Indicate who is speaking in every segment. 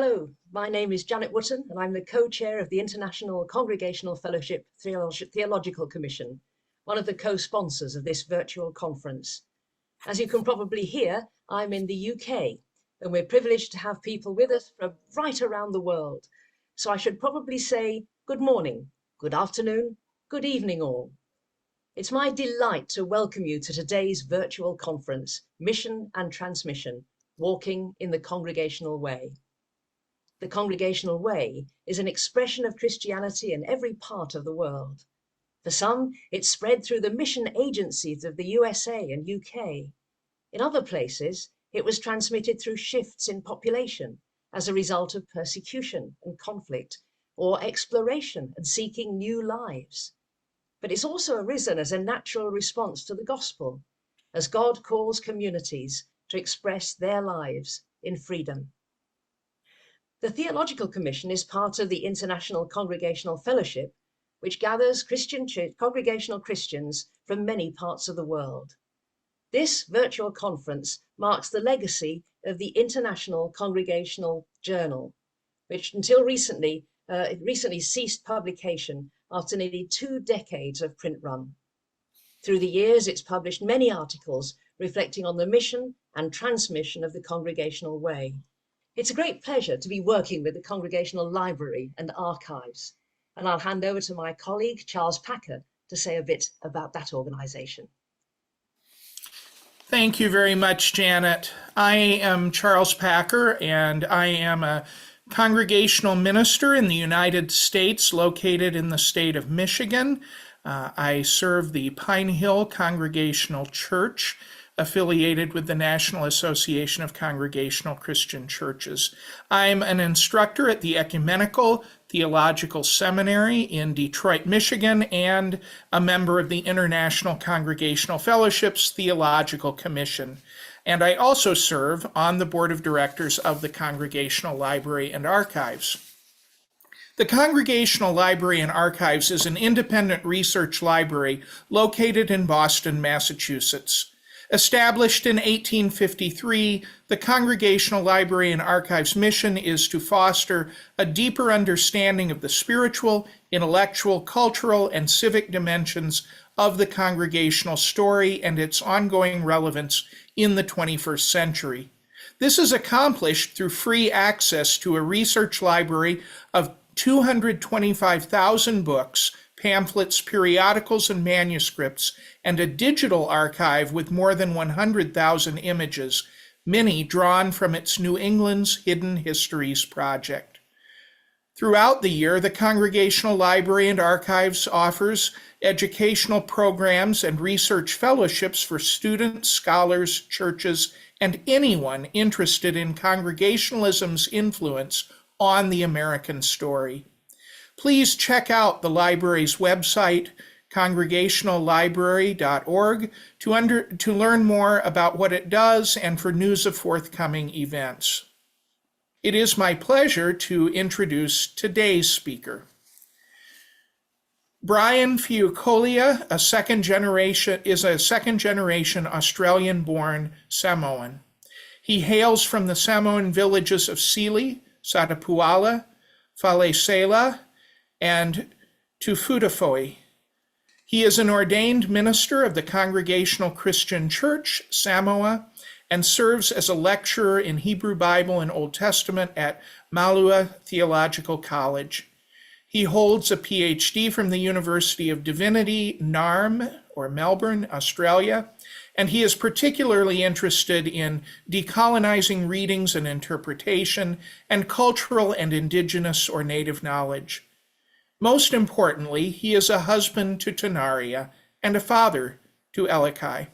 Speaker 1: Hello, my name is Janet Wootton, and I'm the co-chair of the International Congregational Fellowship Theological Commission, one of the co-sponsors of this virtual conference. As you can probably hear, I'm in the UK, and we're privileged to have people with us from right around the world. So I should probably say good morning, good afternoon, good evening all. It's my delight to welcome you to today's virtual conference, Mission and Transmission, Walking in the Congregational Way. The Congregational Way is an expression of Christianity in every part of the world. For some, it's spread through the mission agencies of the USA and UK. In other places, it was transmitted through shifts in population as a result of persecution and conflict, or exploration and seeking new lives. But it's also arisen as a natural response to the gospel, as God calls communities to express their lives in freedom. The Theological Commission is part of the International Congregational Fellowship, which gathers congregational Christians from many parts of the world. This virtual conference marks the legacy of the International Congregational Journal, which until recently ceased publication after nearly 2 decades of print run. Through the years, it's published many articles reflecting on the mission and transmission of the Congregational Way. It's a great pleasure to be working with the Congregational Library and Archives, and I'll hand over to my colleague, Charles Packer, to say a bit about that organisation.
Speaker 2: Thank you very much, Janet. I am Charles Packer, and I am a congregational minister in the United States, located in the state of Michigan. I serve the Pine Hill Congregational Church, affiliated with the National Association of Congregational Christian Churches. I'm an instructor at the Ecumenical Theological Seminary in Detroit, Michigan, and a member of the International Congregational Fellowship's Theological Commission. And I also serve on the board of directors of the Congregational Library and Archives. The Congregational Library and Archives is an independent research library located in Boston, Massachusetts. Established in 1853, the Congregational Library and Archives mission is to foster a deeper understanding of the spiritual, intellectual, cultural, and civic dimensions of the congregational story and its ongoing relevance in the 21st century. This is accomplished through free access to a research library of 225,000 books, pamphlets, periodicals, and manuscripts, and a digital archive with more than 100,000 images, many drawn from its New England's Hidden Histories project. Throughout the year, the Congregational Library and Archives offers educational programs and research fellowships for students, scholars, churches, and anyone interested in Congregationalism's influence on the American story. Please check out the library's website, congregationallibrary.org, to learn more about what it does and for news of forthcoming events. It is my pleasure to introduce today's speaker. Brian Fiu Kolia, is a second-generation Australian-born Samoan. He hails from the Samoan villages of Sili, Satapuala, Falesela, and Tufutafoi. He is an ordained minister of the Congregational Christian Church, Samoa, and serves as a lecturer in Hebrew Bible and Old Testament at Mālie Theological College. He holds a PhD from the University of Divinity, Narm, or Melbourne, Australia, and he is particularly interested in decolonizing readings and interpretation and cultural and Indigenous or Native knowledge. Most importantly, he is a husband to Tanaria and a father to Elikai.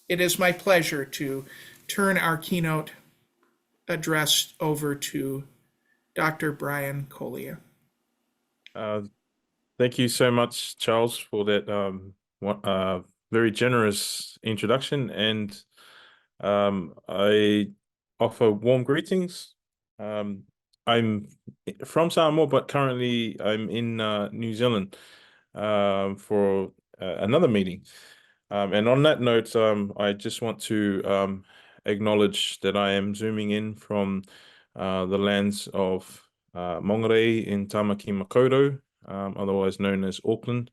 Speaker 2: It is my pleasure to turn our keynote address over to Dr. Brian Kolia.
Speaker 3: Thank you so much, Charles, for that very generous introduction, and I offer warm greetings. I'm from Samoa, but currently I'm in New Zealand for another meeting. And on that note, I just want to acknowledge that I am zooming in from the lands of Monterey in Tamaki Makaurau, otherwise known as Auckland.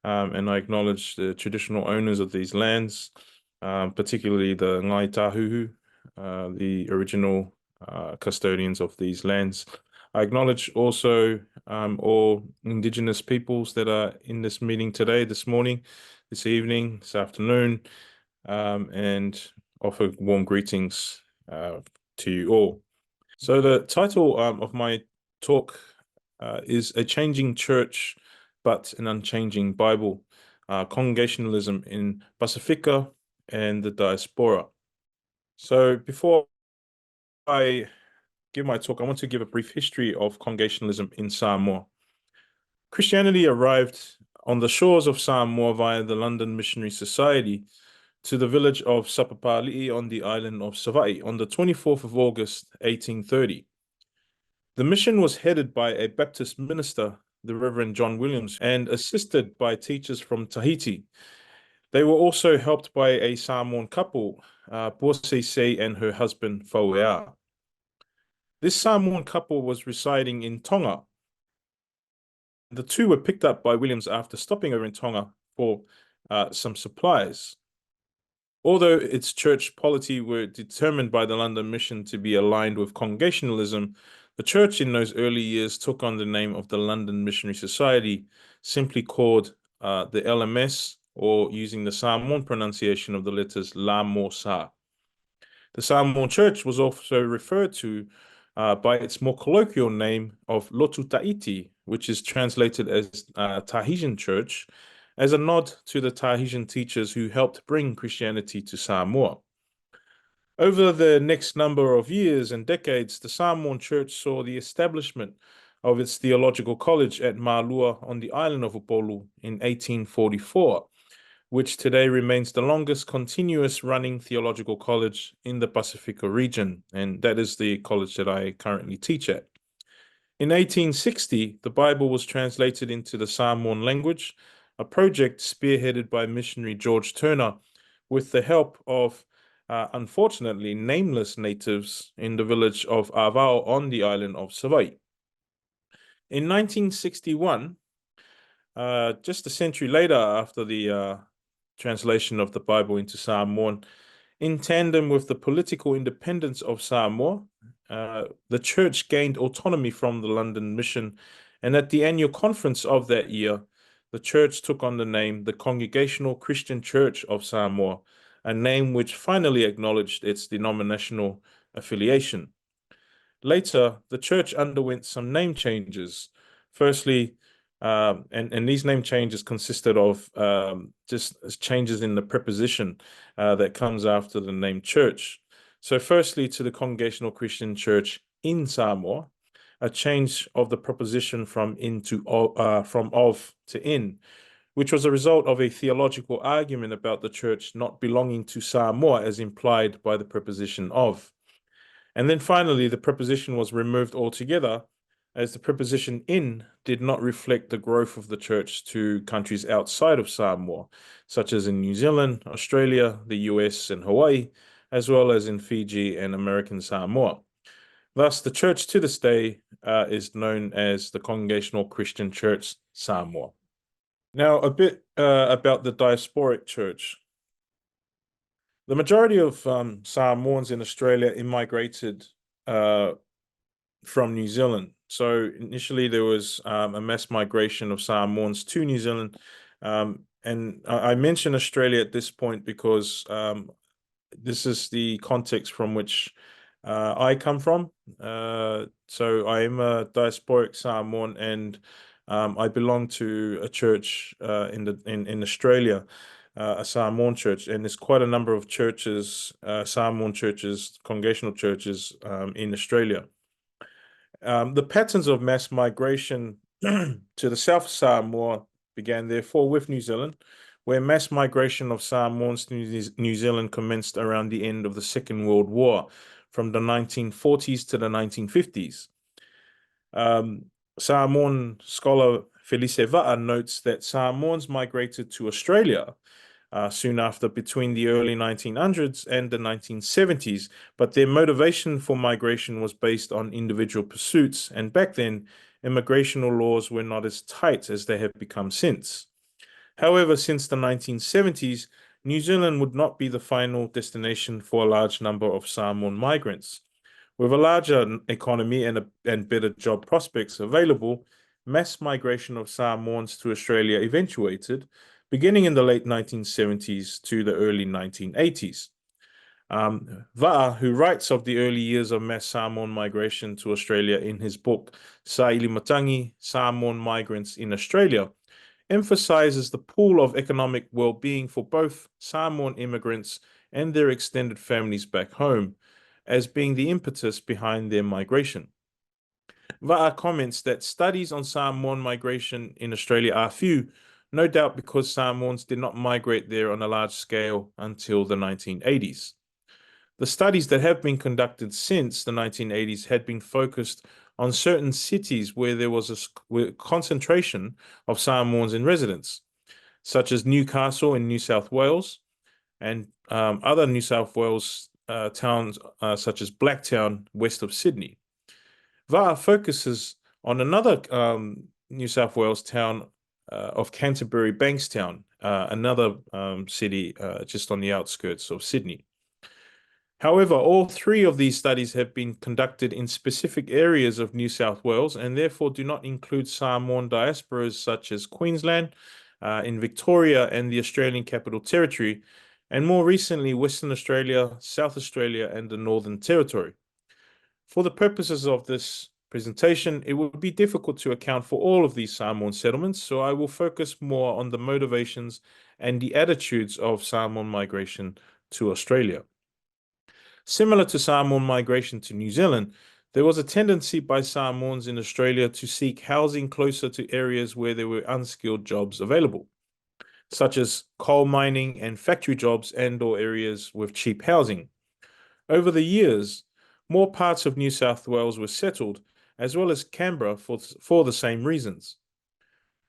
Speaker 3: And I acknowledge the traditional owners of these lands, particularly the Ngai Tahuhu, the original custodians of these lands. I acknowledge also all Indigenous peoples that are in this meeting today, this morning, this evening, this afternoon, and offer warm greetings to you all. So the title of my talk is A Changing Church, but an Unchanging Bible, Congregationalism in Pacifica and the Diaspora. So before I give my talk, I want to give a brief history of Congregationalism in Samoa. Christianity arrived on the shores of Samoa via the London Missionary Society to the village of Sapapali'i on the island of Savai'i on the 24th of August, 1830. The mission was headed by a Baptist minister, the Reverend John Williams, and assisted by teachers from Tahiti. They were also helped by a Samoan couple, Puasese and her husband, Fauea. This Samoan couple was residing in Tonga. The two were picked up by Williams after stopping over in Tonga for some supplies. Although its church polity were determined by the London Mission to be aligned with Congregationalism, the church in those early years took on the name of the London Missionary Society, simply called the LMS, or using the Samoan pronunciation of the letters La Mo Sa. The Samoan church was also referred to by its more colloquial name of Lotu Tahiti, which is translated as Tahitian Church, as a nod to the Tahitian teachers who helped bring Christianity to Samoa. Over the next number of years and decades, the Samoan church saw the establishment of its theological college at Mālua on the island of Upolu in 1844, which today remains the longest continuous running theological college in the Pacifica region, and that is the college that I currently teach at. In 1860, the Bible was translated into the Samoan language, a project spearheaded by missionary George Turner with the help of, unfortunately, nameless natives in the village of Avao on the island of Savai'i. In 1961, just a century later after the translation of the Bible into Samoan, in tandem with the political independence of Samoa, the church gained autonomy from the London Mission, and at the annual conference of that year, the church took on the name the Congregational Christian Church of Samoa, a name which finally acknowledged its denominational affiliation. Later, the church underwent some name changes. Firstly, and these name changes consisted of just changes in the preposition that comes after the name church. So firstly, to the Congregational Christian Church in Samoa, a change of the preposition from of to in, which was a result of a theological argument about the church not belonging to Samoa as implied by the preposition of. And then finally, the preposition was removed altogether, as the preposition in did not reflect the growth of the church to countries outside of Samoa, such as in New Zealand, Australia, the US, and Hawaii, as well as in Fiji and American Samoa. Thus, the church to this day is known as the Congregational Christian Church Samoa. Now, a bit about the Diasporic Church. The majority of Samoans in Australia immigrated from New Zealand. So initially there was a mass migration of Samoans to New Zealand. And I mention Australia at this point because this is the context from which I come from. So I am a diasporic Samoan, and I belong to a church in Australia, a Samoan church, and there's quite a number of churches, Samoan churches, congregational churches in Australia. The patterns of mass migration to the South Samoa began therefore with New Zealand, where mass migration of Samoans to New Zealand commenced around the end of the Second World War, from the 1940s to the 1950s. Samoan scholar Felice Va'a notes that Samoans migrated to Australia soon after between the early 1900s and the 1970s, but their motivation for migration was based on individual pursuits, and back then, immigrational laws were not as tight as they have become since. However, since the 1970s, New Zealand would not be the final destination for a large number of Samoan migrants. With a larger economy and better job prospects available, mass migration of Samoans to Australia eventuated, beginning in the late 1970s to the early 1980s. Va'a, who writes of the early years of mass Samoan migration to Australia in his book Sa Ilimatangi, Samoan Migrants in Australia, emphasizes the pool of economic well-being for both Samoan immigrants and their extended families back home as being the impetus behind their migration. Va'a comments that studies on Samoan migration in Australia are few, no doubt because Samoans did not migrate there on a large scale until the 1980s. The studies that have been conducted since the 1980s had been focused on certain cities where there was a concentration of Samoans in residence, such as Newcastle in New South Wales, and other New South Wales towns such as Blacktown, west of Sydney. Va'a focuses on another New South Wales town of Canterbury, Bankstown, another city just on the outskirts of Sydney. However, all three of these studies have been conducted in specific areas of New South Wales and therefore do not include Samoan diasporas such as Queensland, in Victoria and the Australian Capital Territory, and more recently Western Australia, South Australia, and the Northern Territory. For the purposes of this presentation, it would be difficult to account for all of these Samoan settlements, so I will focus more on the motivations and the attitudes of Samoan migration to Australia. Similar to Samoan migration to New Zealand, there was a tendency by Samoans in Australia to seek housing closer to areas where there were unskilled jobs available, such as coal mining and factory jobs and/or areas with cheap housing. Over the years, more parts of New South Wales were settled, as well as Canberra for the same reasons.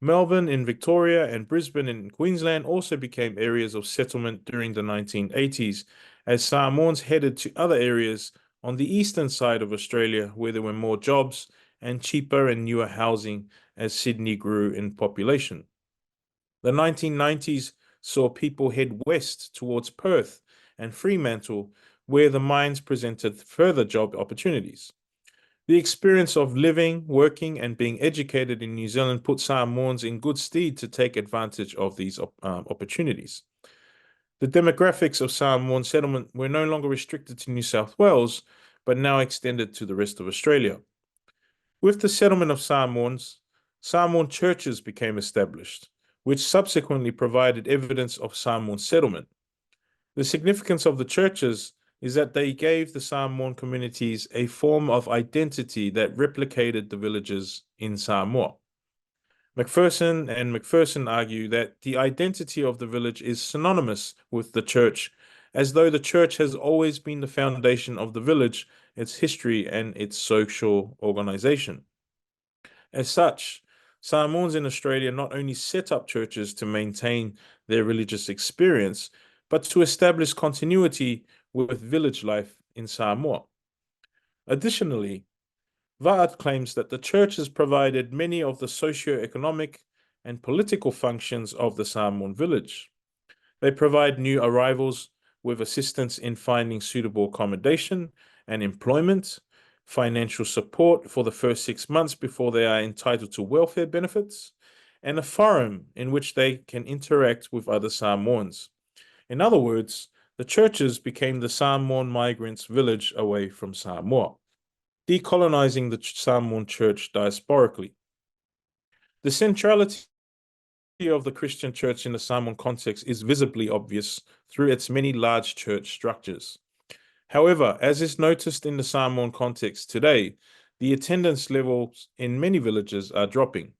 Speaker 3: Melbourne in Victoria and Brisbane in Queensland also became areas of settlement during the 1980s, as Samoans headed to other areas on the eastern side of Australia where there were more jobs and cheaper and newer housing as Sydney grew in population. The 1990s saw people head west towards Perth and Fremantle, where the mines presented further job opportunities. The experience of living, working, and being educated in New Zealand put Samoans in good stead to take advantage of these opportunities. The demographics of Samoan settlement were no longer restricted to New South Wales, but now extended to the rest of Australia. With the settlement of Samoans, Samoan churches became established, which subsequently provided evidence of Samoan settlement. The significance of the churches is that they gave the Samoan communities a form of identity that replicated the villages in Samoa. McPherson argue that the identity of the village is synonymous with the church, as though the church has always been the foundation of the village, its history, and its social organization. As such, Samoans in Australia not only set up churches to maintain their religious experience, but to establish continuity with village life in Samoa. Additionally, Va'a claims that the church has provided many of the socio-economic and political functions of the Samoan village. They provide new arrivals with assistance in finding suitable accommodation and employment, financial support for the first 6 months before they are entitled to welfare benefits, and a forum in which they can interact with other Samoans. In other words, the churches became the Samoan migrants' village away from Samoa. Decolonizing the Samoan church diasporically. The centrality of the Christian church in the Samoan context is visibly obvious through its many large church structures. However, as is noticed in the Samoan context today, the attendance levels in many villages are dropping.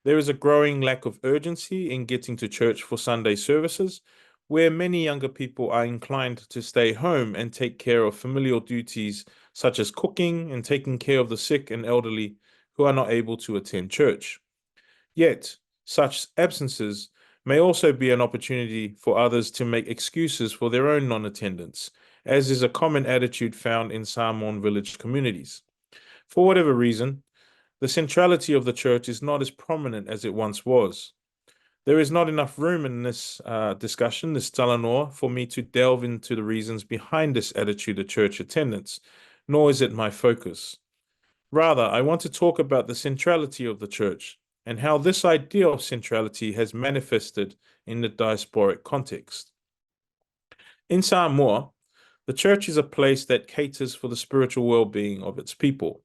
Speaker 3: There is a growing lack of urgency in getting to church for Sunday services, where many younger people are inclined to stay home and take care of familial duties such as cooking and taking care of the sick and elderly who are not able to attend church. Yet, such absences may also be an opportunity for others to make excuses for their own non-attendance, as is a common attitude found in Samoan village communities. For whatever reason, the centrality of the church is not as prominent as it once was. There is not enough room in this discussion, this talanoa, for me to delve into the reasons behind this attitude of church attendance, nor is it my focus. Rather, I want to talk about the centrality of the church and how this idea of centrality has manifested in the diasporic context. In Samoa, the church is a place that caters for the spiritual well-being of its people.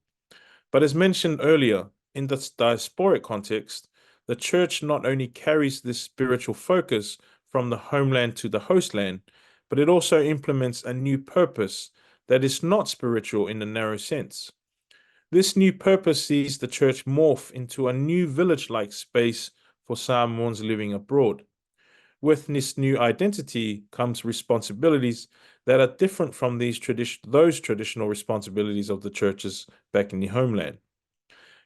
Speaker 3: But as mentioned earlier, in the diasporic context, the church not only carries this spiritual focus from the homeland to the hostland, but it also implements a new purpose that is not spiritual in the narrow sense. This new purpose sees the church morph into a new village-like space for Samoans living abroad. With this new identity comes responsibilities that are different from those traditional responsibilities of the churches back in the homeland.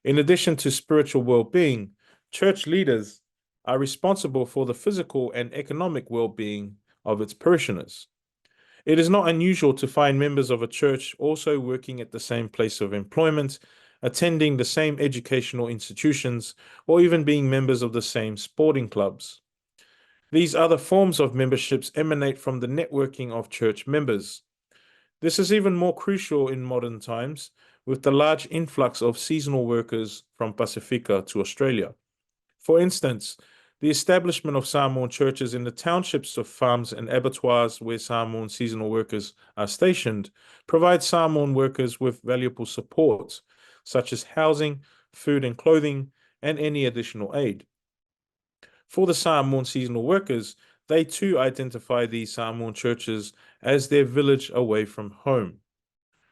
Speaker 3: In addition to spiritual well-being, church leaders are responsible for the physical and economic well-being of its parishioners. It is not unusual to find members of a church also working at the same place of employment, attending the same educational institutions, or even being members of the same sporting clubs. These other forms of memberships emanate from the networking of church members. This is even more crucial in modern times, with the large influx of seasonal workers from Pacifica to Australia. For instance, the establishment of Samoan churches in the townships of farms and abattoirs where Samoan seasonal workers are stationed provides Samoan workers with valuable support, such as housing, food and clothing, and any additional aid. For the Samoan seasonal workers, they too identify these Samoan churches as their village away from home.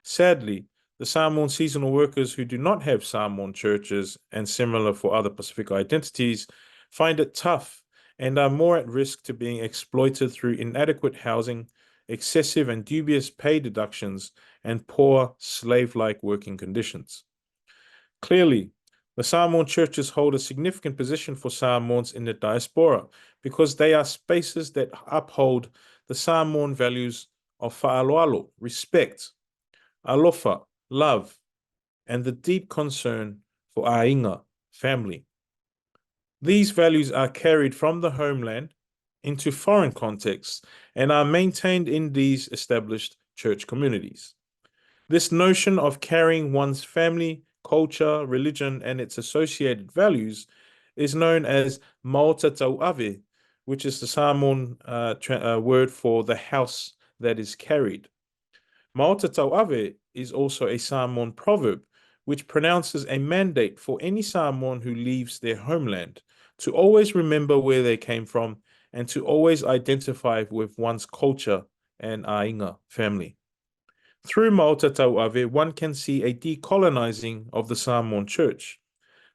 Speaker 3: Sadly, the Samoan seasonal workers who do not have Samoan churches, and similar for other Pacific identities, find it tough and are more at risk to being exploited through inadequate housing, excessive and dubious pay deductions, and poor slave-like working conditions. Clearly, the Samoan churches hold a significant position for Samoans in the diaspora because they are spaces that uphold the Samoan values of fa'aloalo, respect, alofa, love, and the deep concern for ainga, family. These values are carried from the homeland into foreign contexts and are maintained in these established church communities. This notion of carrying one's family, culture, religion, and its associated values is known as maotatauave, which is the Samoan word for the house that is carried. Maotatauave is also a Samoan proverb which pronounces a mandate for any Samoan who leaves their homeland to always remember where they came from and to always identify with one's culture and ainga, family. Through Maotatauave, one can see a decolonizing of the Samoan church.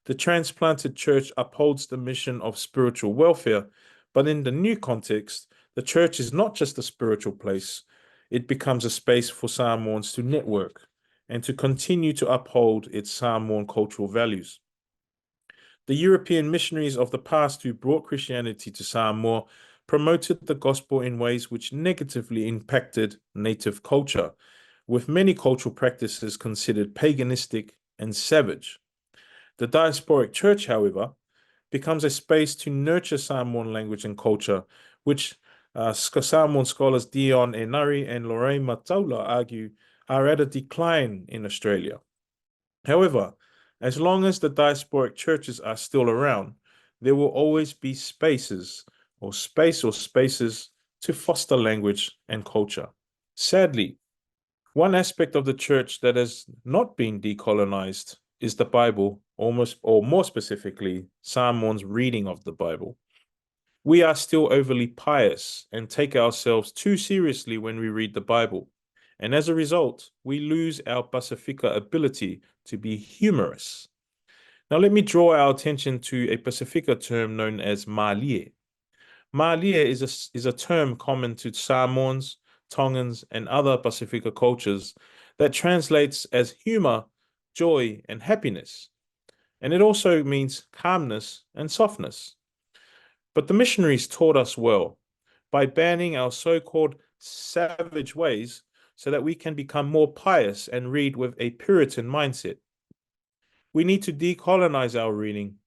Speaker 3: The transplanted church upholds the mission of spiritual welfare, but in the new context, the church is not just a spiritual place. It becomes a space for Samoans to network and to continue to uphold its Samoan cultural values. The European missionaries of the past who brought Christianity to Samoa promoted the gospel in ways which negatively impacted native culture, with many cultural practices considered paganistic and savage. The diasporic church, however, becomes a space to nurture Samoan language and culture, which Samoan scholars Dion Enari and Lorraine Mataula argue are at a decline in Australia. However, as long as the diasporic churches are still around, there will always be spaces to foster language and culture. Sadly, one aspect of the church that has not been decolonized is the Bible, or more specifically, Samoan's reading of the Bible. We are still overly pious and take ourselves too seriously when we read the Bible. And as a result, we lose our Pacifica ability to be humorous. Now, let me draw our attention to a Pacifica term known as Mālie. Mālie is a term common to Samoans, Tongans, and other Pacifica cultures that translates as humor, joy, and happiness. And it also means calmness and softness. But the missionaries taught us well by banning our so-called savage ways so that we can become more pious and read with a Puritan mindset. We need to decolonize our reading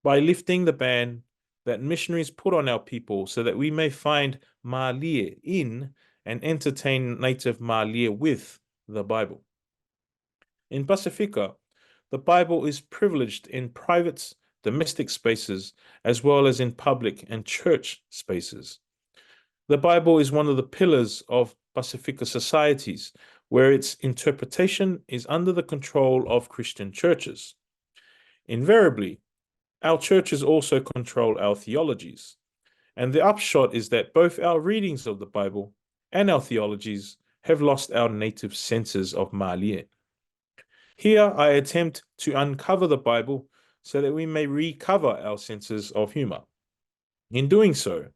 Speaker 3: by lifting the ban that missionaries put on our people so that we may find Mālie in and entertain native Mālie with the Bible. In Pacifica, the Bible is privileged in private, domestic spaces as well as in public and church spaces. The Bible is one of the pillars of Pacifica societies, where its interpretation is under the control of Christian churches. Invariably, our churches also control our theologies, and the upshot is that both our readings of the Bible and our theologies have lost our native senses of Mālie. Here I attempt to uncover the Bible so that we may recover our senses of humor. In doing so,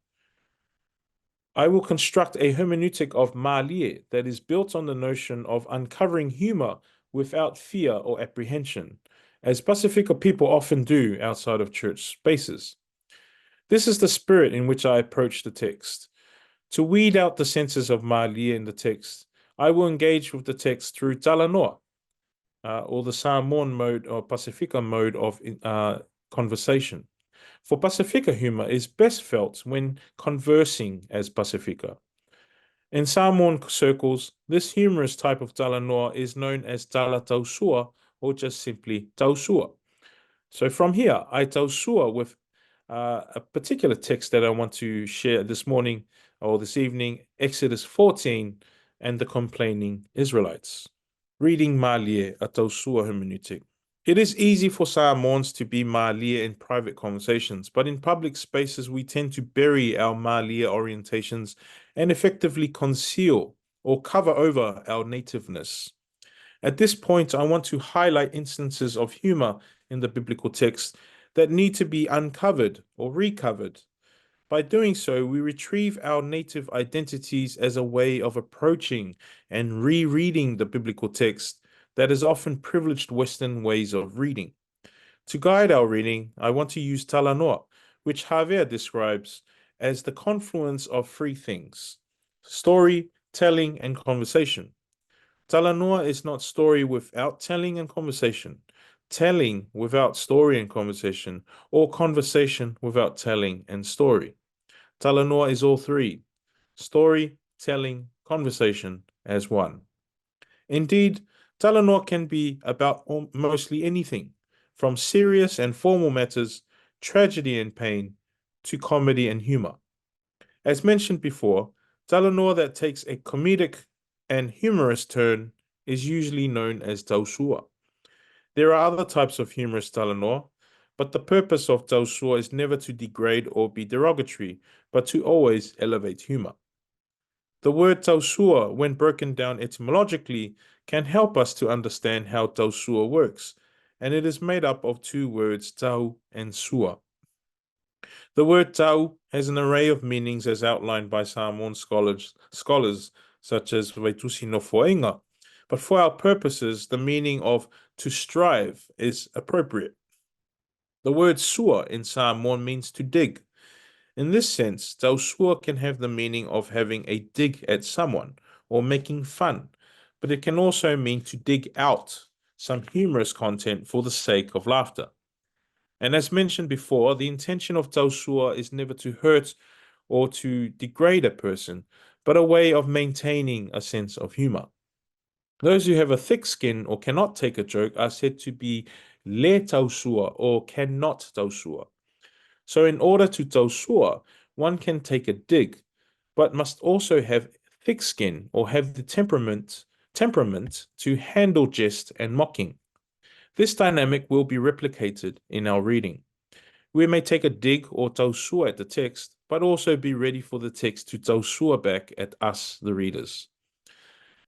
Speaker 3: I will construct a hermeneutic of Mālie that is built on the notion of uncovering humor without fear or apprehension, as Pacifica people often do outside of church spaces. This is the spirit in which I approach the text. To weed out the senses of Mālie in the text, I will engage with the text through talanoa, or the Samoan mode or Pacifica mode of conversation. For Pacifica humor is best felt when conversing as Pacifica. In Samoan circles, this humorous type of talanoa is known as Tausua, or just simply Tausua. So from here, I Tausua with a particular text that I want to share this morning or this evening, Exodus 14 and the complaining Israelites. Reading Mālie, a Tausua hermeneutic. It is easy for Samoans to be Mālie in private conversations, but in public spaces we tend to bury our Mālie orientations and effectively conceal or cover over our nativeness. At this point, I want to highlight instances of humor in the biblical text that need to be uncovered or recovered. By doing so, we retrieve our native identities as a way of approaching and rereading the biblical text that is often privileged Western ways of reading. To guide our reading, I want to use talanoa, which Javier describes as the confluence of three things: story, telling, and conversation. Talanoa is not story without telling and conversation, telling without story and conversation, or conversation without telling and story. Talanoa is all three: story, telling, conversation as one. Indeed, talanoa can be about mostly anything, from serious and formal matters, tragedy and pain, to comedy and humor. As mentioned before, talanoa that takes a comedic and humorous turn is usually known as Tausua. There are other types of humorous talanoa, but the purpose of Tausua is never to degrade or be derogatory, but to always elevate humor. The word Tausua, when broken down etymologically, can help us to understand how Tausua works, and it is made up of two words, tau and sua. The word tau has an array of meanings as outlined by Samoan scholars such as Vaitusi no Foenga, but for our purposes, the meaning of to strive is appropriate. The word sua in Samoan means to dig. In this sense, tausua can have the meaning of having a dig at someone or making fun, but it can also mean to dig out some humorous content for the sake of laughter. And as mentioned before, the intention of tausua is never to hurt or to degrade a person, but a way of maintaining a sense of humor. Those who have a thick skin or cannot take a joke are said to be le tausua or cannot tausua. So in order to tausua, one can take a dig, but must also have thick skin or have the temperament to handle jest and mocking. This dynamic will be replicated in our reading. We may take a dig or tausua at the text, but also be ready for the text to tausua back at us, the readers.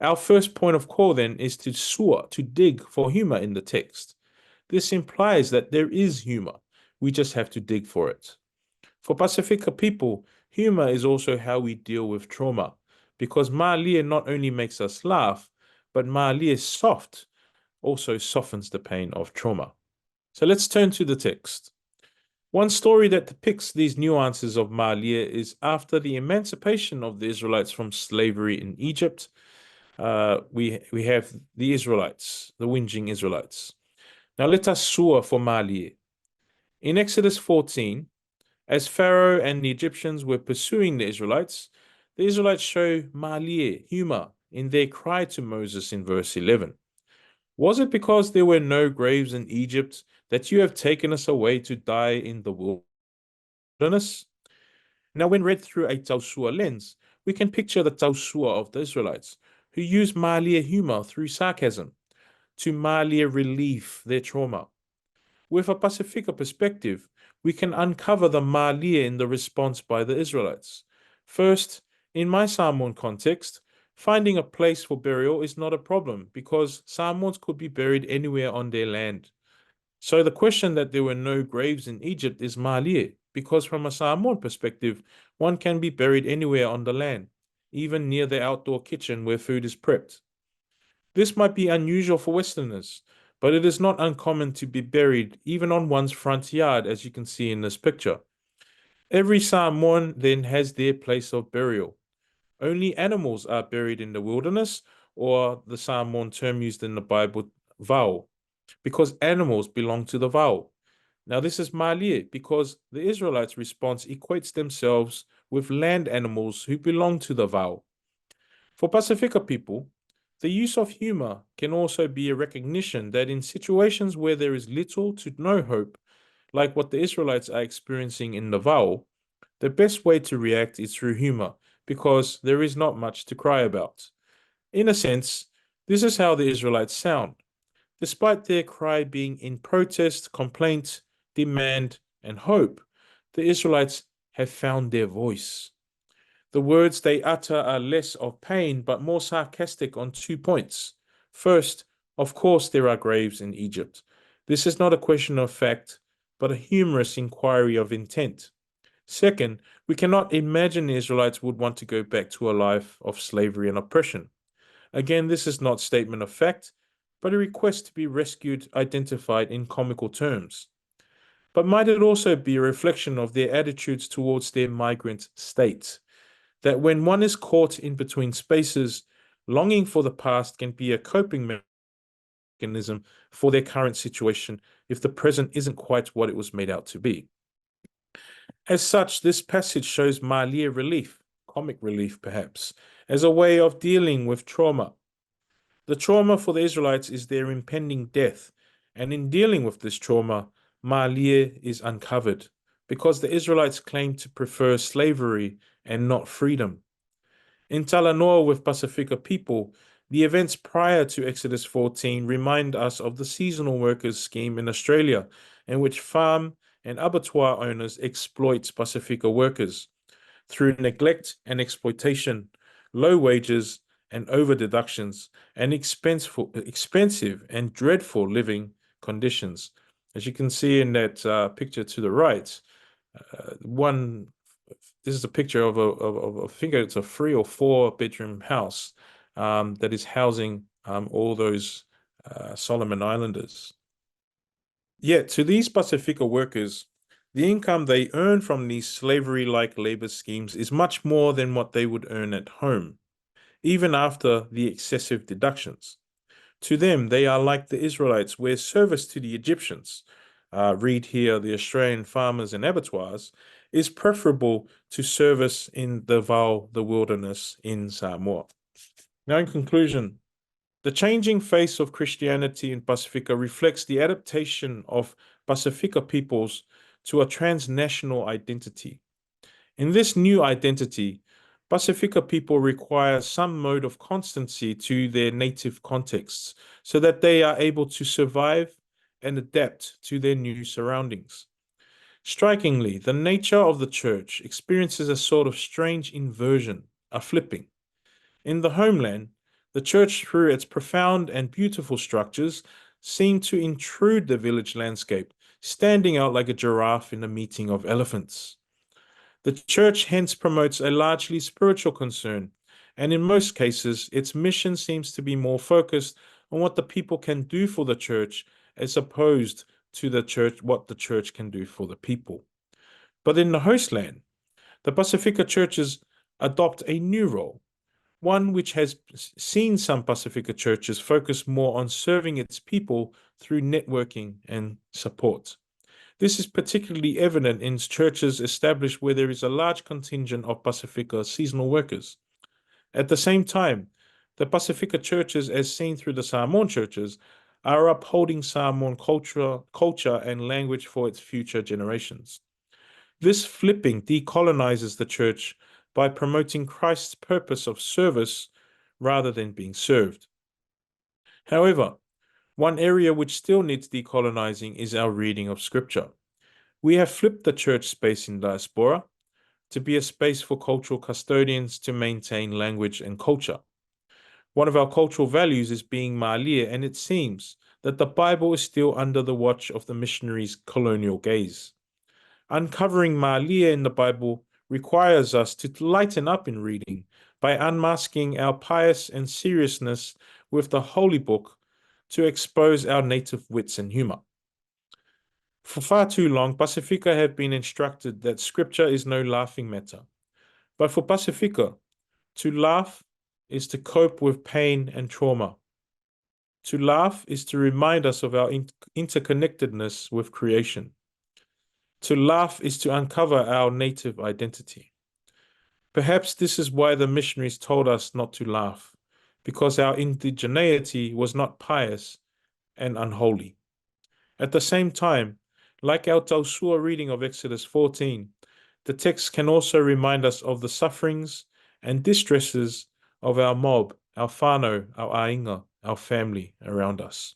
Speaker 3: Our first point of call then is to sua, to dig for humor in the text. This implies that there is humor. We just have to dig for it. For Pacifica people, humor is also how we deal with trauma, because Mālie not only makes us laugh, but Mālie is soft, also softens the pain of trauma. So let's turn to the text. One story that depicts these nuances of Mālie is after the emancipation of the Israelites from slavery in Egypt. We have the Israelites, the Whinging Israelites. Now let us Tausua for Mālie. In Exodus 14, as Pharaoh and the Egyptians were pursuing the Israelites show Mālie, humor, in their cry to Moses in verse 11. Was it because there were no graves in Egypt that you have taken us away to die in the wilderness? Now, when read through a Tausua lens, we can picture the Tausua of the Israelites, who use Mālie humor through sarcasm to Mālie relieve their trauma. With a Pacifica perspective, we can uncover the Mālie in the response by the Israelites. First, in my Samoan context, finding a place for burial is not a problem because Samoans could be buried anywhere on their land. So the question that there were no graves in Egypt is Mālie, because from a Samoan perspective, one can be buried anywhere on the land, even near the outdoor kitchen where food is prepped. This might be unusual for Westerners, but it is not uncommon to be buried even on one's front yard, as you can see in this picture. Every Samoan then has their place of burial. Only animals are buried in the wilderness, or the Samoan term used in the Bible, vau, because animals belong to the vau. Now this is Mālie, because the Israelites' response equates themselves with land animals who belong to the vau. For Pacifica people, the use of humor can also be a recognition that in situations where there is little to no hope, like what the Israelites are experiencing in the vau, the best way to react is through humor, because there is not much to cry about. In a sense, this is how the Israelites sound. Despite their cry being in protest, complaint, demand, and hope, the Israelites have found their voice. The words they utter are less of pain, but more sarcastic on 2 points. First, of course, there are graves in Egypt. This is not a question of fact, but a humorous inquiry of intent. Second, we cannot imagine the Israelites would want to go back to a life of slavery and oppression. Again, this is not statement of fact, but a request to be rescued, identified in comical terms. But might it also be a reflection of their attitudes towards their migrant state? That when one is caught in between spaces, longing for the past can be a coping mechanism for their current situation if the present isn't quite what it was made out to be. As such, this passage shows Mālie relief, comic relief perhaps, as a way of dealing with trauma. The trauma for the Israelites is their impending death, and in dealing with this trauma, Mālie is uncovered, because the Israelites claim to prefer slavery and not freedom. In talanoa with Pacifica people, the events prior to Exodus 14 remind us of the seasonal workers scheme in Australia, in which farm and abattoir owners exploit Pacifica workers through neglect and exploitation, low wages and over deductions, and expensive and dreadful living conditions. As you can see in that picture to the right, this is a picture of I think it's a 3 or 4 bedroom house that is housing all those Solomon Islanders. Yet to these Pacifica workers, the income they earn from these slavery-like labor schemes is much more than what they would earn at home, even after the excessive deductions. To them, they are like the Israelites, where service to the Egyptians, read here the Australian farmers and abattoirs, is preferable to service in the vau, the wilderness in Samoa. Now, in conclusion, the changing face of Christianity in Pacifica reflects the adaptation of Pacifica peoples to a transnational identity. In this new identity, Pacifica people require some mode of constancy to their native contexts so that they are able to survive and adapt to their new surroundings. Strikingly, the nature of the church experiences a sort of strange inversion, a flipping. In the homeland, the church, through its profound and beautiful structures, seemed to intrude the village landscape, standing out like a giraffe in a meeting of elephants. The church hence promotes a largely spiritual concern, and in most cases, its mission seems to be more focused on what the people can do for the church as opposed to the church, what the church can do for the people. But in the host land, the Pacifica churches adopt a new role, one which has seen some Pacifica churches focus more on serving its people through networking and support. This is particularly evident in churches established where there is a large contingent of Pacifica seasonal workers. At the same time, the Pacifica churches, as seen through the Samoan churches, are upholding Samoan culture and language for its future generations. This flipping decolonizes the church by promoting Christ's purpose of service rather than being served. However, one area which still needs decolonizing is our reading of Scripture. We have flipped the church space in Diaspora to be a space for cultural custodians to maintain language and culture. One of our cultural values is being Mālie, and it seems that the Bible is still under the watch of the missionaries' colonial gaze. Uncovering Mālie in the Bible requires us to lighten up in reading by unmasking our pious and seriousness with the Holy Book to expose our native wits and humor. For far too long, Pacifica have been instructed that Scripture is no laughing matter. But for Pacifica, to laugh is to cope with pain and trauma. To laugh is to remind us of our interconnectedness with creation. To laugh is to uncover our native identity. Perhaps this is why the missionaries told us not to laugh, because our indigeneity was not pious and unholy. At the same time, like our Tausua reading of Exodus 14, the text can also remind us of the sufferings and distresses of our mob, our whānau, our ainga, our family around us.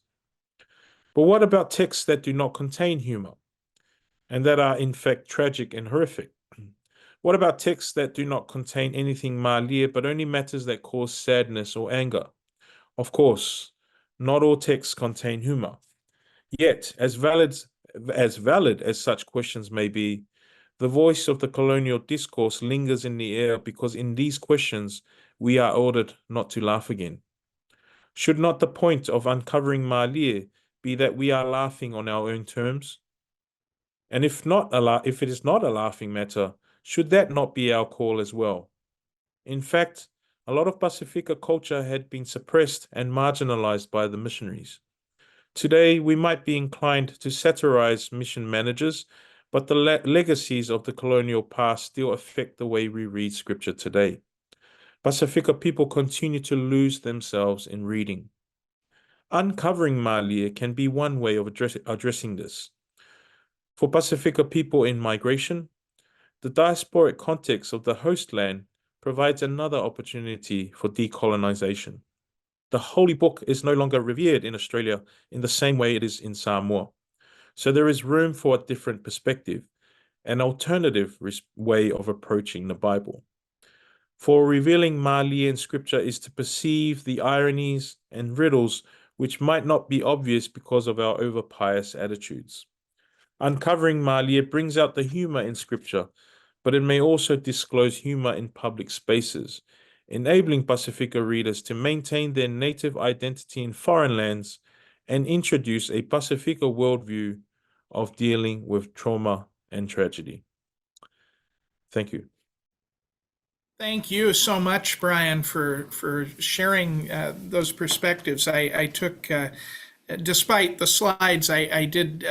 Speaker 3: But what about texts that do not contain humor and that are in fact tragic and horrific? What about texts that do not contain anything Mālie but only matters that cause sadness or anger? Of course, not all texts contain humor. Yet, as valid as such questions may be, the voice of the colonial discourse lingers in the air because in these questions we are ordered not to laugh again. Should not the point of uncovering Mālie be that we are laughing on our own terms? And if it is not a laughing matter, should that not be our call as well? In fact, a lot of Pacifica culture had been suppressed and marginalized by the missionaries. Today, we might be inclined to satirize mission managers, but the legacies of the colonial past still affect the way we read Scripture today. Pacifica people continue to lose themselves in reading. Uncovering Mālie can be one way of addressing this. For Pacifica people in migration, the diasporic context of the host land provides another opportunity for decolonization. The Holy Book is no longer revered in Australia in the same way it is in Samoa. So there is room for a different perspective, an alternative way of approaching the Bible. For revealing Mālie in Scripture is to perceive the ironies and riddles which might not be obvious because of our over-pious attitudes. Uncovering Mālie brings out the humor in Scripture, but it may also disclose humor in public spaces, enabling Pacifica readers to maintain their native identity in foreign lands and introduce a Pacifica worldview of dealing with trauma and tragedy. Thank you.
Speaker 2: Thank you so much, Brian, for sharing those perspectives. I took, despite the slides, I did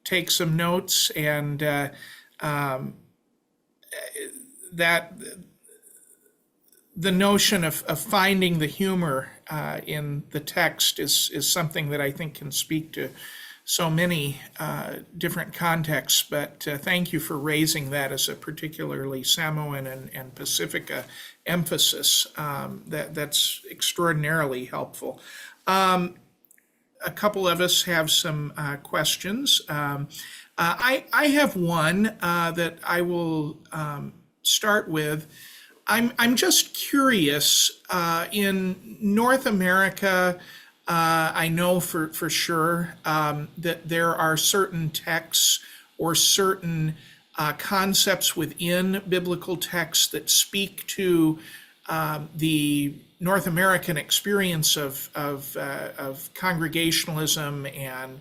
Speaker 2: take some notes, and that the notion of finding the humor in the text is something that I think can speak to so many different contexts, but thank you for raising that as a particularly Samoan and Pacifica emphasis. That's extraordinarily helpful. A couple of us have some questions. I have one that I will start with. I'm just curious, in North America, I know for sure that there are certain texts or certain concepts within biblical texts that speak to the North American experience of Congregationalism and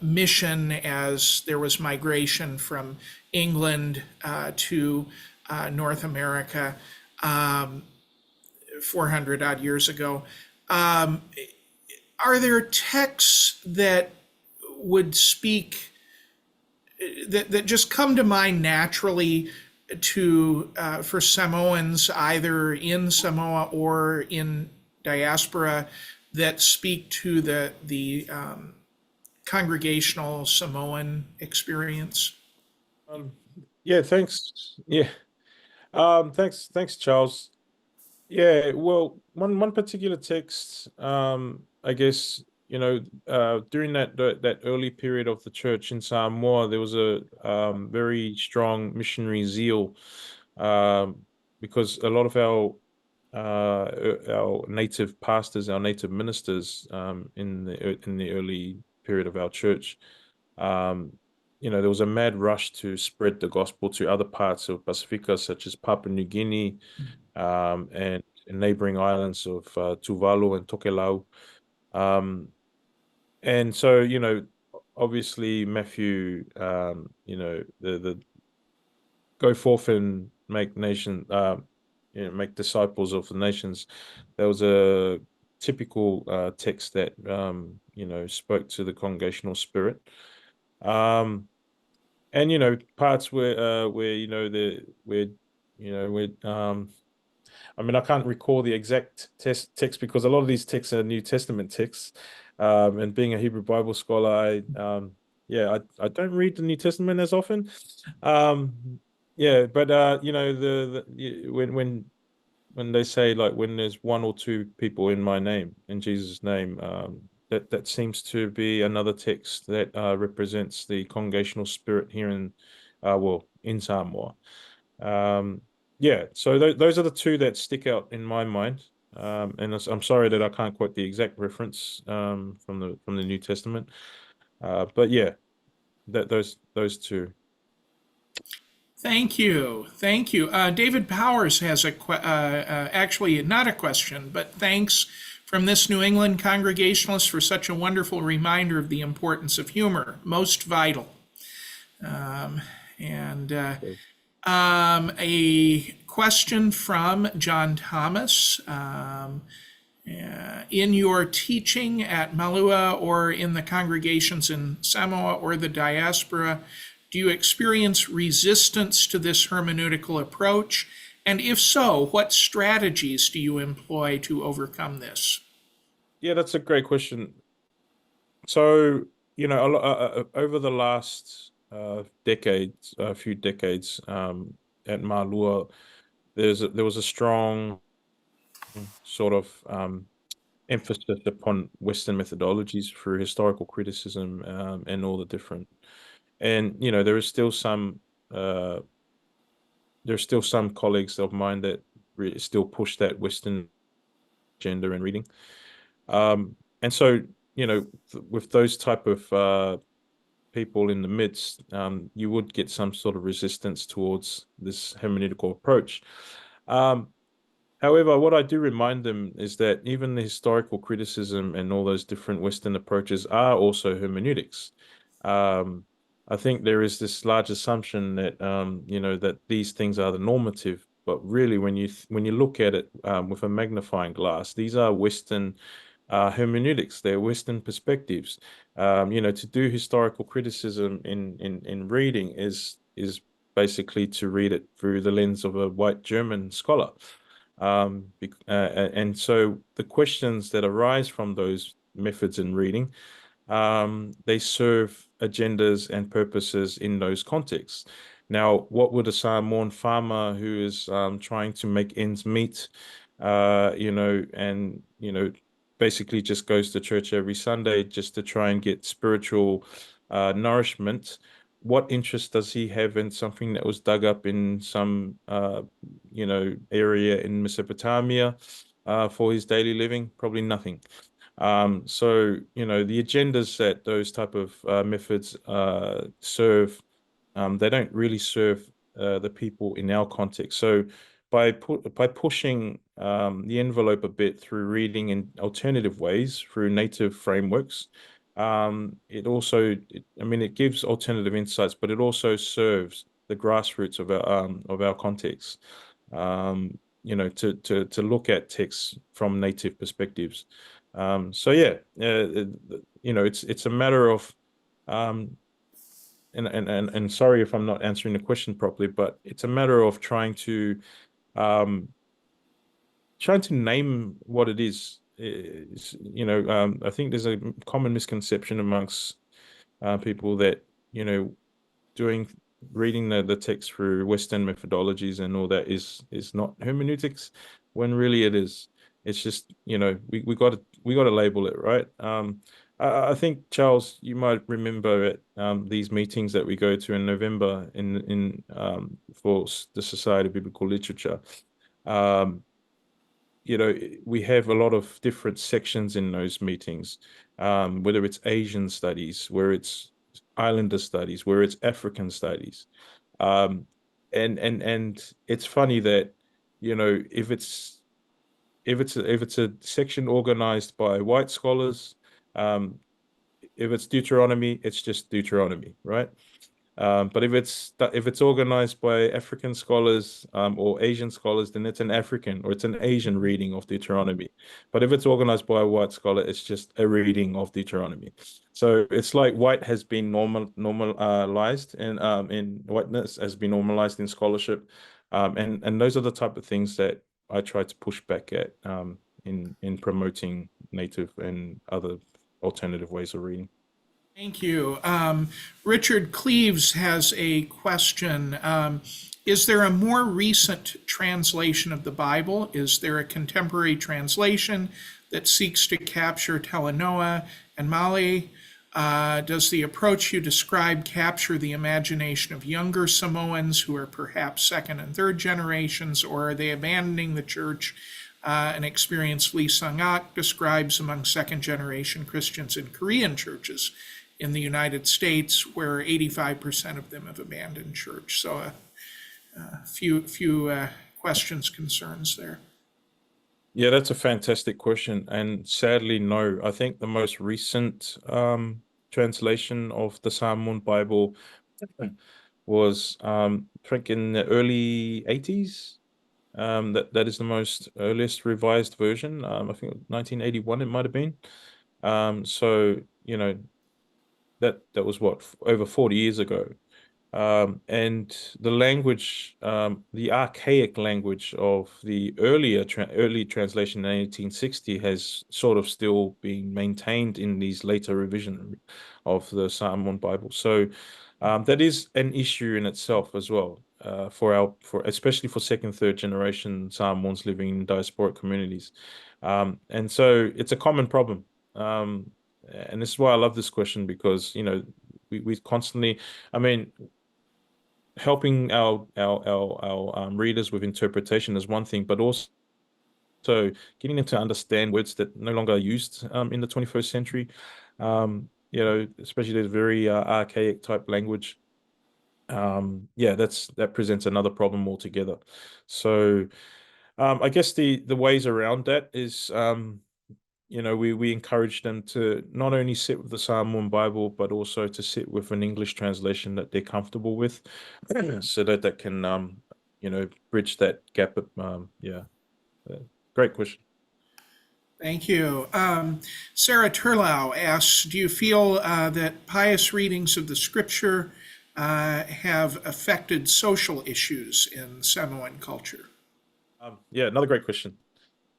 Speaker 2: mission as there was migration from England to North America 400 odd years ago. Are there texts that would speak, that just come to mind naturally to for Samoans either in Samoa or in diaspora that speak to the congregational Samoan experience?
Speaker 3: Yeah, thanks. Yeah. Thanks, Charles. Yeah, well, one particular text, I guess, during that early period of the church in Samoa, there was a very strong missionary zeal, because a lot of our native pastors, our native ministers, in the early period of our church, there was a mad rush to spread the gospel to other parts of Pacifica, such as Papua New Guinea, and neighboring islands of Tuvalu and Tokelau. And so, obviously Matthew, the go forth and make make disciples of the nations. There was a typical text that spoke to the congregational spirit. And parts where I mean, I can't recall the exact text because a lot of these texts are New Testament texts. And being a Hebrew Bible scholar, I don't read the New Testament as often. But when they say, like, when there's one or two people in my name, in Jesus' name, that seems to be another text that represents the congregational spirit here in Samoa. So those are the two that stick out in my mind. And I'm sorry that I can't quote the exact reference from the New Testament. But yeah, those two.
Speaker 2: Thank you. Thank you. David Powers has actually not a question, but thanks from this New England Congregationalist for such a wonderful reminder of the importance of humor, most vital. A question from John Thomas. In your teaching at Malua or in the congregations in Samoa or the diaspora, do you experience resistance to this hermeneutical approach? And if so, what strategies do you employ to overcome this?
Speaker 3: Yeah, that's a great question. So, over the last few decades, at Malua, there was a strong sort of emphasis upon Western methodologies through historical criticism, and all the different. And there is still some there's still some colleagues of mine that still push that Western agenda and reading. And so, with those type of people in the midst, you would get some sort of resistance towards this hermeneutical approach. However, what I do remind them is that even the historical criticism and all those different Western approaches are also hermeneutics. I think there is this large assumption that that these things are the normative, but really, when you look at it with a magnifying glass, these are Western hermeneutics. They're Western perspectives. To do historical criticism in reading is basically to read it through the lens of a white German scholar. And so the questions that arise from those methods in reading, they serve agendas and purposes in those contexts. Now, what would a Samoan farmer who is trying to make ends meet, basically just goes to church every Sunday just to try and get spiritual nourishment, what interest does he have in something that was dug up in some area in Mesopotamia for his daily living? Probably nothing. So the agendas that those type of methods serve, they don't really serve the people in our context. So by pushing the envelope a bit through reading in alternative ways through native frameworks. It also, it gives alternative insights, but it also serves the grassroots of our context. To look at texts from native perspectives. So yeah, it's a matter of, and sorry if I'm not answering the question properly, but it's a matter of trying to name what it is. I think there's a common misconception amongst people that, doing reading the text through Western methodologies and all that is not hermeneutics, when really it is. It's just, we got to label it, right? I think, Charles, you might remember at these meetings that we go to in November in for the Society of Biblical Literature. We have a lot of different sections in those meetings, whether it's Asian studies, where it's Islander studies, where it's African studies. And it's funny that, if it's a section organized by white scholars, if it's Deuteronomy, it's just Deuteronomy, right? But if it's organized by African scholars or Asian scholars, then it's an African or it's an Asian reading of Deuteronomy. But if it's organized by a white scholar, it's just a reading of Deuteronomy. So it's like white has been normalized, and in whiteness has been normalized in scholarship, and those are the type of things that I try to push back at in promoting native and other alternative ways of reading.
Speaker 2: Thank you. Richard Cleaves has a question. Is there a more recent translation of the Bible? Is there a contemporary translation that seeks to capture talanoa and Mālie? Does the approach you describe capture the imagination of younger Samoans who are perhaps second and third generations, or are they abandoning the church? An experience Lee Sung-ak describes among second-generation Christians in Korean churches in the United States, where 85% of them have abandoned church. So a few questions, concerns there.
Speaker 3: Yeah, that's a fantastic question. And sadly, no. I think the most recent translation of the Samoan Bible was, I think, in the early 80s. That is the most earliest revised version. I think 1981 it might have been. So, that was what, over 40 years ago. And the language, the archaic language of the early translation in 1860 has sort of still been maintained in these later revision of the Samoan Bible. So that is an issue in itself as well, especially for second, third generation Samoans living in diasporic communities. And so it's a common problem. And this is why I love this question, because, we constantly, helping our readers with interpretation is one thing, but also getting them to understand words that no longer are used in the 21st century. Especially this very archaic type language. That presents another problem altogether. So I guess the ways around that is, we encourage them to not only sit with the Samoan Bible, but also to sit with an English translation that they're comfortable with, so that can, bridge that gap. Great question.
Speaker 2: Thank you. Sarah Turlau asks, do you feel that pious readings of the scripture have affected social issues in Samoan culture?
Speaker 3: Another great question.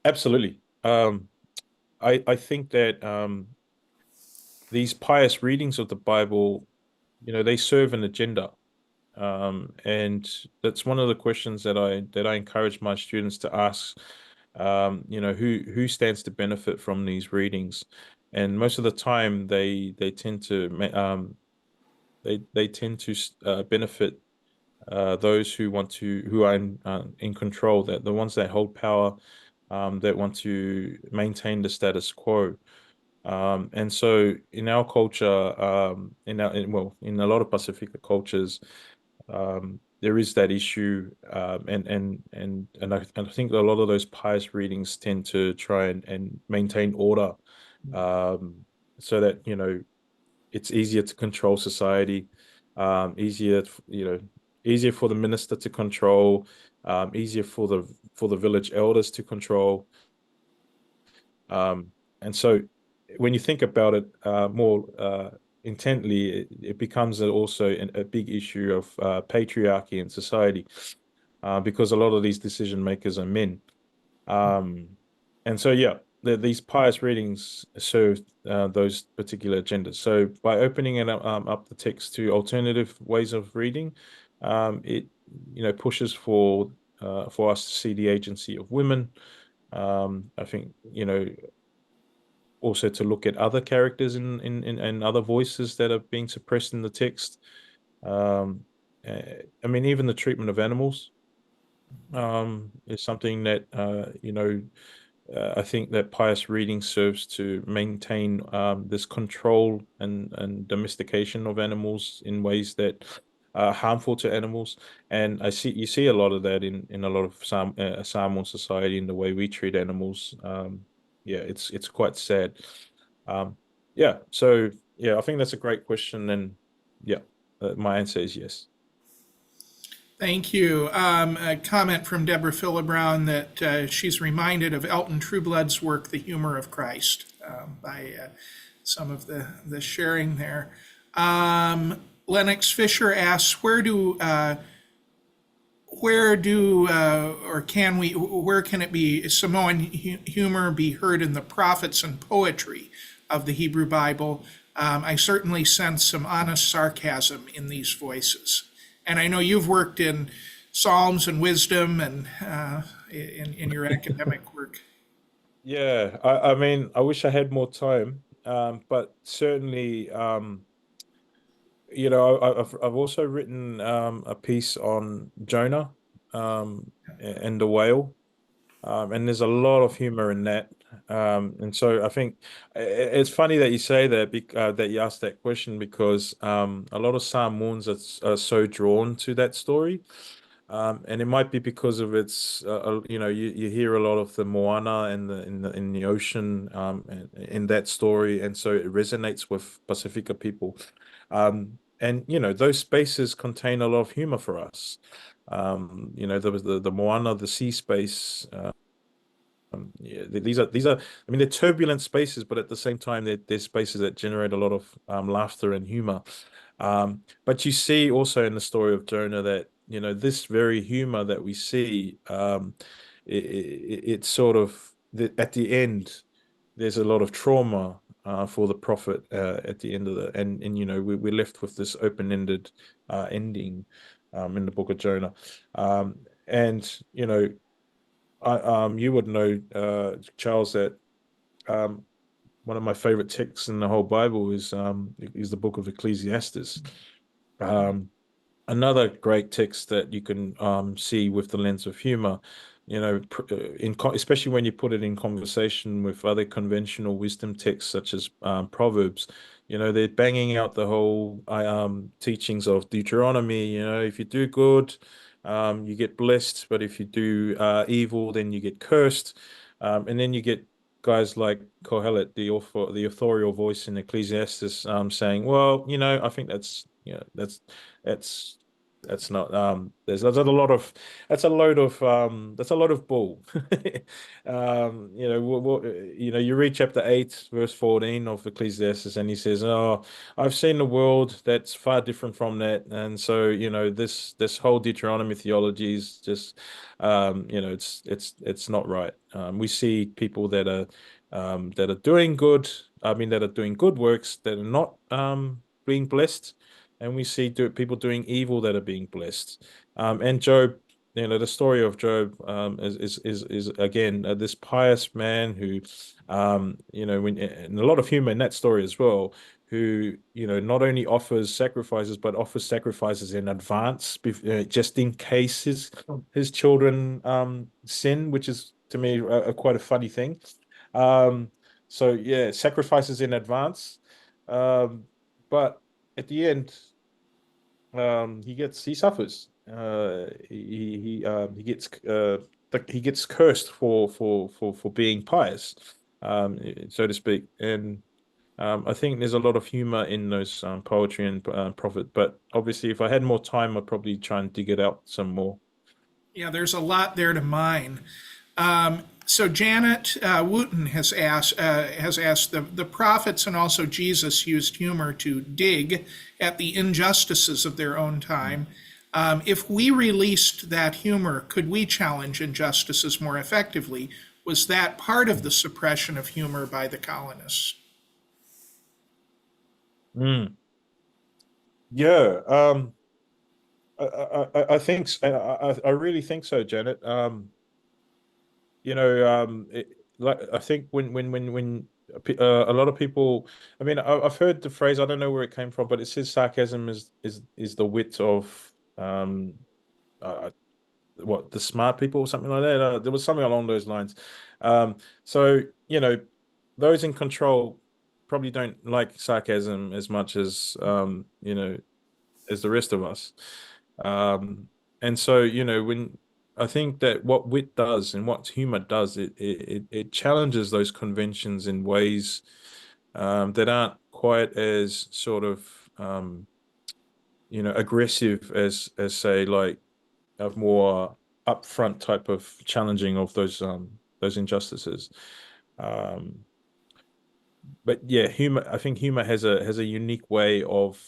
Speaker 3: Absolutely. I think that these pious readings of the Bible, they serve an agenda. And that's one of the questions that I encourage my students to ask. Who stands to benefit from these readings? And most of the time, they tend to benefit those who are in control, that the ones that hold power, that want to maintain the status quo. And so in our culture, in a lot of Pacific cultures, there is that issue, and I think a lot of those pious readings tend to try and maintain order, so that it's easier to control society, easier easier for the minister to control, easier for the village elders to control, and so when you think about it more intently, it becomes also a big issue of patriarchy in society, because a lot of these decision makers are men. And so, yeah, these pious readings serve those particular agendas. So by opening it up the text to alternative ways of reading, it pushes for us to see the agency of women. I think also to look at other characters and other voices that are being suppressed in the text. I mean, even the treatment of animals is something that I think that pious reading serves to maintain this control and domestication of animals in ways that are harmful to animals. And you see a lot of that in a lot of Samoan society, in the way we treat animals. Yeah, it's quite sad. Yeah, so yeah, I think that's a great question, and yeah, my answer is yes.
Speaker 2: Thank you. A comment from Deborah Philibrown that she's reminded of Elton Trueblood's work, The Humor of Christ, by some of the sharing there. Lennox Fisher asks, where can it be Samoan humor be heard in the prophets and poetry of the Hebrew Bible? I certainly sense some honest sarcasm in these voices. And I know you've worked in Psalms and wisdom and in your academic work.
Speaker 3: Yeah, I mean, I wish I had more time, but certainly, I've also written a piece on Jonah, and the whale, and there's a lot of humor in that. And so I think it's funny that you say that, that you asked that question, because a lot of Samoans are so drawn to that story. And it might be because of its, you hear a lot of the moana and in the ocean, in that story, and so it resonates with Pacifica people. And those spaces contain a lot of humor for us. There was the moana, the sea space. Yeah, these are. I mean, they're turbulent spaces, but at the same time, they're spaces that generate a lot of laughter and humor. But you see also in the story of Jonah that this very humor that we see, it's sort of at the end, there's a lot of trauma for the prophet at the end of and we're left with this open-ended ending in the book of Jonah, and you would know, Charles, that one of my favorite texts in the whole Bible is the book of Ecclesiastes. Another great text that you can see with the lens of humor, especially when you put it in conversation with other conventional wisdom texts such as Proverbs. They're banging out the whole teachings of Deuteronomy. If you do good, you get blessed, but if you do evil, then you get cursed. And then you get guys like Kohelet, the authorial voice in Ecclesiastes, saying, "Well, I think that's that's not there's a lot of that's a lot of bull." You read chapter 8 verse 14 of Ecclesiastes, and he says, "Oh, I've seen the world that's far different from that." And so this whole Deuteronomy theology is just it's not right. We see people that are doing good, that are doing good works, that are not being blessed, and we see people doing evil that are being blessed. And Job, the story of Job is again this pious man who, and a lot of humor in that story as well, who not only offers sacrifices but offers sacrifices in advance, just in case his children sin, which is to me quite a funny thing. So yeah, sacrifices in advance, but at the end, he suffers. he gets cursed for being pious, so to speak. And I think there's a lot of humor in those poetry and prophet. But obviously, if I had more time, I'd probably try and dig it out some more.
Speaker 2: Yeah, there's a lot there to mine. So Janet Wooten has asked the prophets and also Jesus used humor to dig at the injustices of their own time. If we released that humor, could we challenge injustices more effectively? Was that part of the suppression of humor by the colonists?
Speaker 3: Mm. Yeah, I think I really think so, Janet. Like I think when a lot of people, I mean, I've heard the phrase. I don't know where it came from, but it says sarcasm is the wit of uh, what, the smart people or something like that. There was something along those lines. So those in control probably don't like sarcasm as much as as the rest of us. Um, and so, when I think that what wit does and what humor does, it challenges those conventions in ways that aren't quite as sort of aggressive as say like a more upfront type of challenging of those injustices. Um, but yeah, humor. I think humor has a unique way of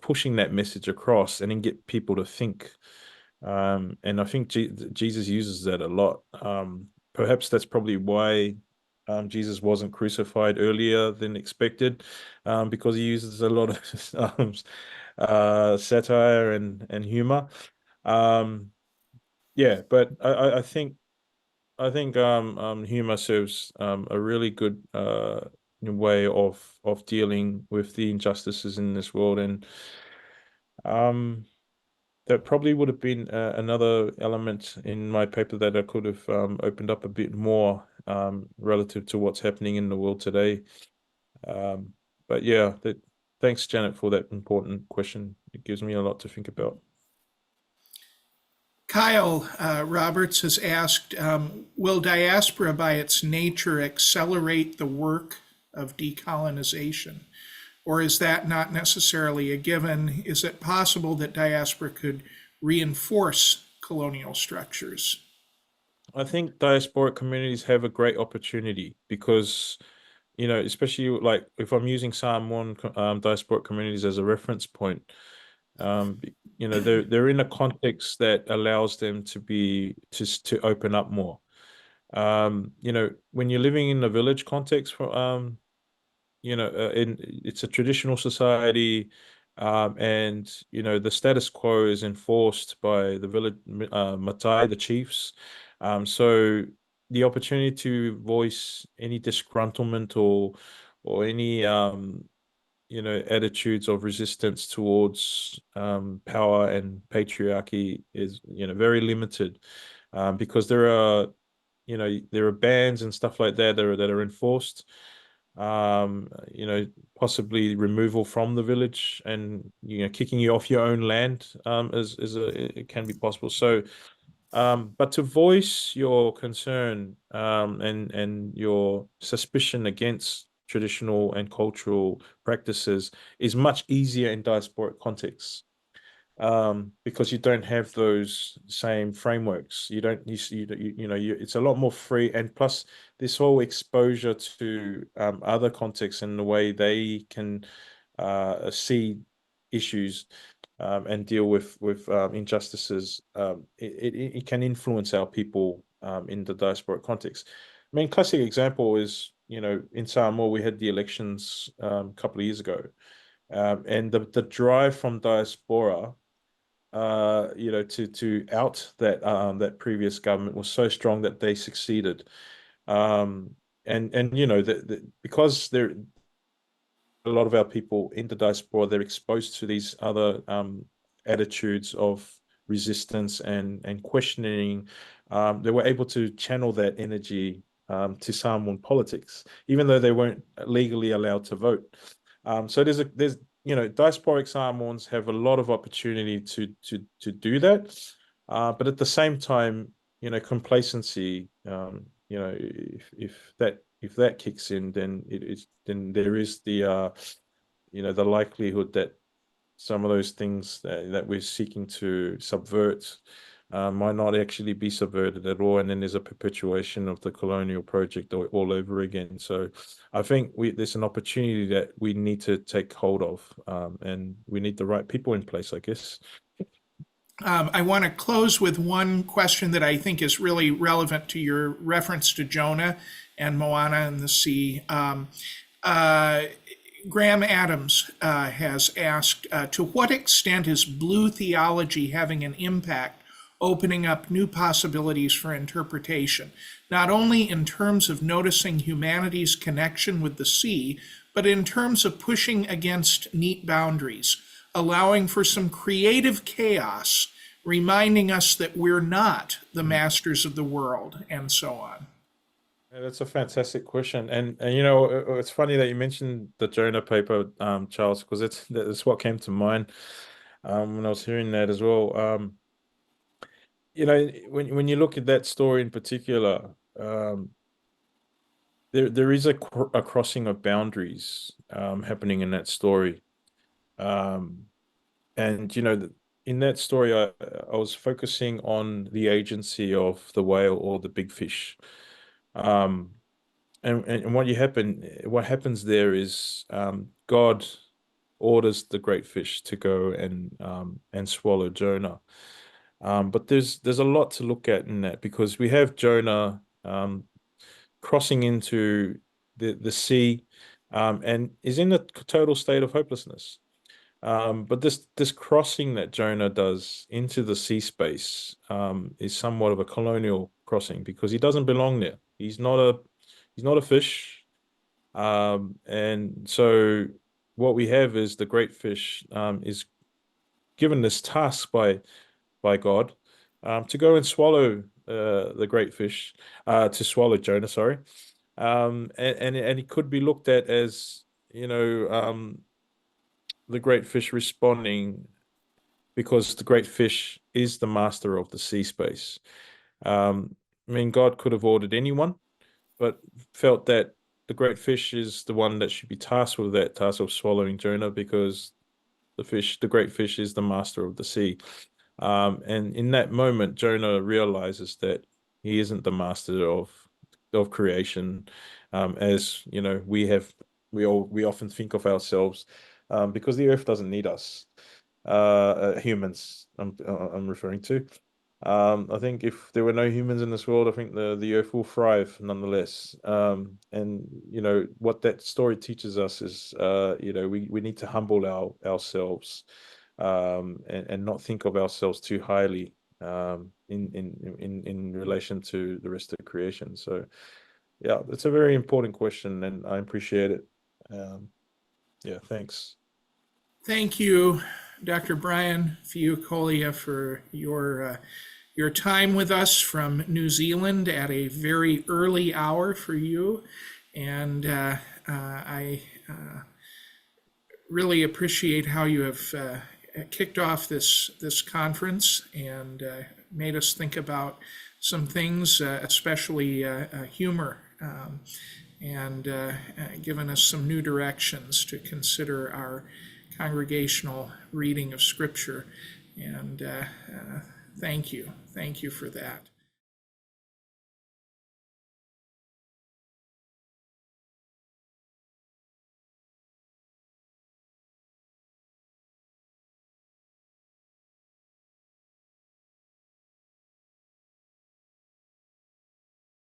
Speaker 3: pushing that message across and then get people to think. And I think Jesus uses that a lot. Perhaps that's probably why Jesus wasn't crucified earlier than expected, because he uses a lot of satire and humor. Um, yeah, but I think humor serves a really good way of dealing with the injustices in this world, and um, that probably would have been another element in my paper that I could have opened up a bit more relative to what's happening in the world today. Um, but yeah, thanks, Janet, for that important question. It gives me a lot to think about.
Speaker 2: Kyle Roberts has asked, will diaspora by its nature accelerate the work of decolonization? Or is that not necessarily a given? Is it possible that diaspora could reinforce colonial structures?
Speaker 3: I think diasporic communities have a great opportunity because, especially like if I'm using Samoan diasporic communities as a reference point, they're in a context that allows them to open up more. When you're living in a village context, it's a traditional society, and the status quo is enforced by the village matai, the chiefs. So the opportunity to voice any disgruntlement or any attitudes of resistance towards power and patriarchy is very limited, because there are bans and stuff like that that are enforced. Possibly removal from the village and kicking you off your own land, it can be possible. So, but to voice your concern and your suspicion against traditional and cultural practices is much easier in diasporic contexts, because you don't have those same frameworks. You don't, it's a lot more free. And plus, this whole exposure to other contexts and the way they can see issues and deal with injustices, it can influence our people in the diasporic context. I mean, classic example is, in Samoa, we had the elections a couple of years ago, and the drive from diaspora to out that previous government was so strong that they succeeded. And because there a lot of our people in the diaspora, they're exposed to these other attitudes of resistance and questioning. They were able to channel that energy to Samoan politics, even though they weren't legally allowed to vote. So diasporic Samoans have a lot of opportunity to do that, but at the same time, complacency, if that kicks in, then then there is the likelihood that some of those things that we're seeking to subvert might not actually be subverted at all, and then there's a perpetuation of the colonial project all over again. So I think there's an opportunity that we need to take hold of, and we need the right people in place, I guess.
Speaker 2: I want to close with one question that I think is really relevant to your reference to Jonah and Moana and the sea. Graham Adams has asked, to what extent is blue theology having an impact, opening up new possibilities for interpretation, not only in terms of noticing humanity's connection with the sea, but in terms of pushing against neat boundaries, allowing for some creative chaos, reminding us that we're not the masters of the world, and so on?
Speaker 3: Yeah, that's a fantastic question, and it's funny that you mentioned the Jonah paper, Charles, because that's what came to mind when I was hearing that as well. When you look at that story in particular, there is a crossing of boundaries happening in that story, and in that story, I was focusing on the agency of the whale or the big fish. And what happens there is God orders the great fish to go and swallow Jonah. But there's a lot to look at in that, because we have Jonah crossing into the sea and is in a total state of hopelessness. But this crossing that Jonah does into the sea space is somewhat of a colonial crossing, because he doesn't belong there. He's not a fish. And so what we have is the great fish is given this task by God to go and swallow the great fish, to swallow Jonah, sorry. And it could be looked at as, the great fish responding because the great fish is the master of the sea space. I mean, God could have ordered anyone, but felt that the great fish is the one that should be tasked with that task of swallowing Jonah, because the great fish is the master of the sea. And in that moment, Jonah realizes that he isn't the master of creation, as we often think of ourselves, because the earth doesn't need us, humans. I'm referring to. I think if there were no humans in this world, I think the earth will thrive nonetheless. And what that story teaches us is, we need to humble ourselves, and not think of ourselves too highly in relation to the rest of creation. So yeah, it's a very important question, and I appreciate it. Yeah, thanks.
Speaker 2: Thank you, Dr. Brian Fiu Kolia, for your time with us from New Zealand at a very early hour for you. And I really appreciate how you have kicked off this conference and made us think about some things, especially humor, and given us some new directions to consider our congregational reading of Scripture. And thank you for that.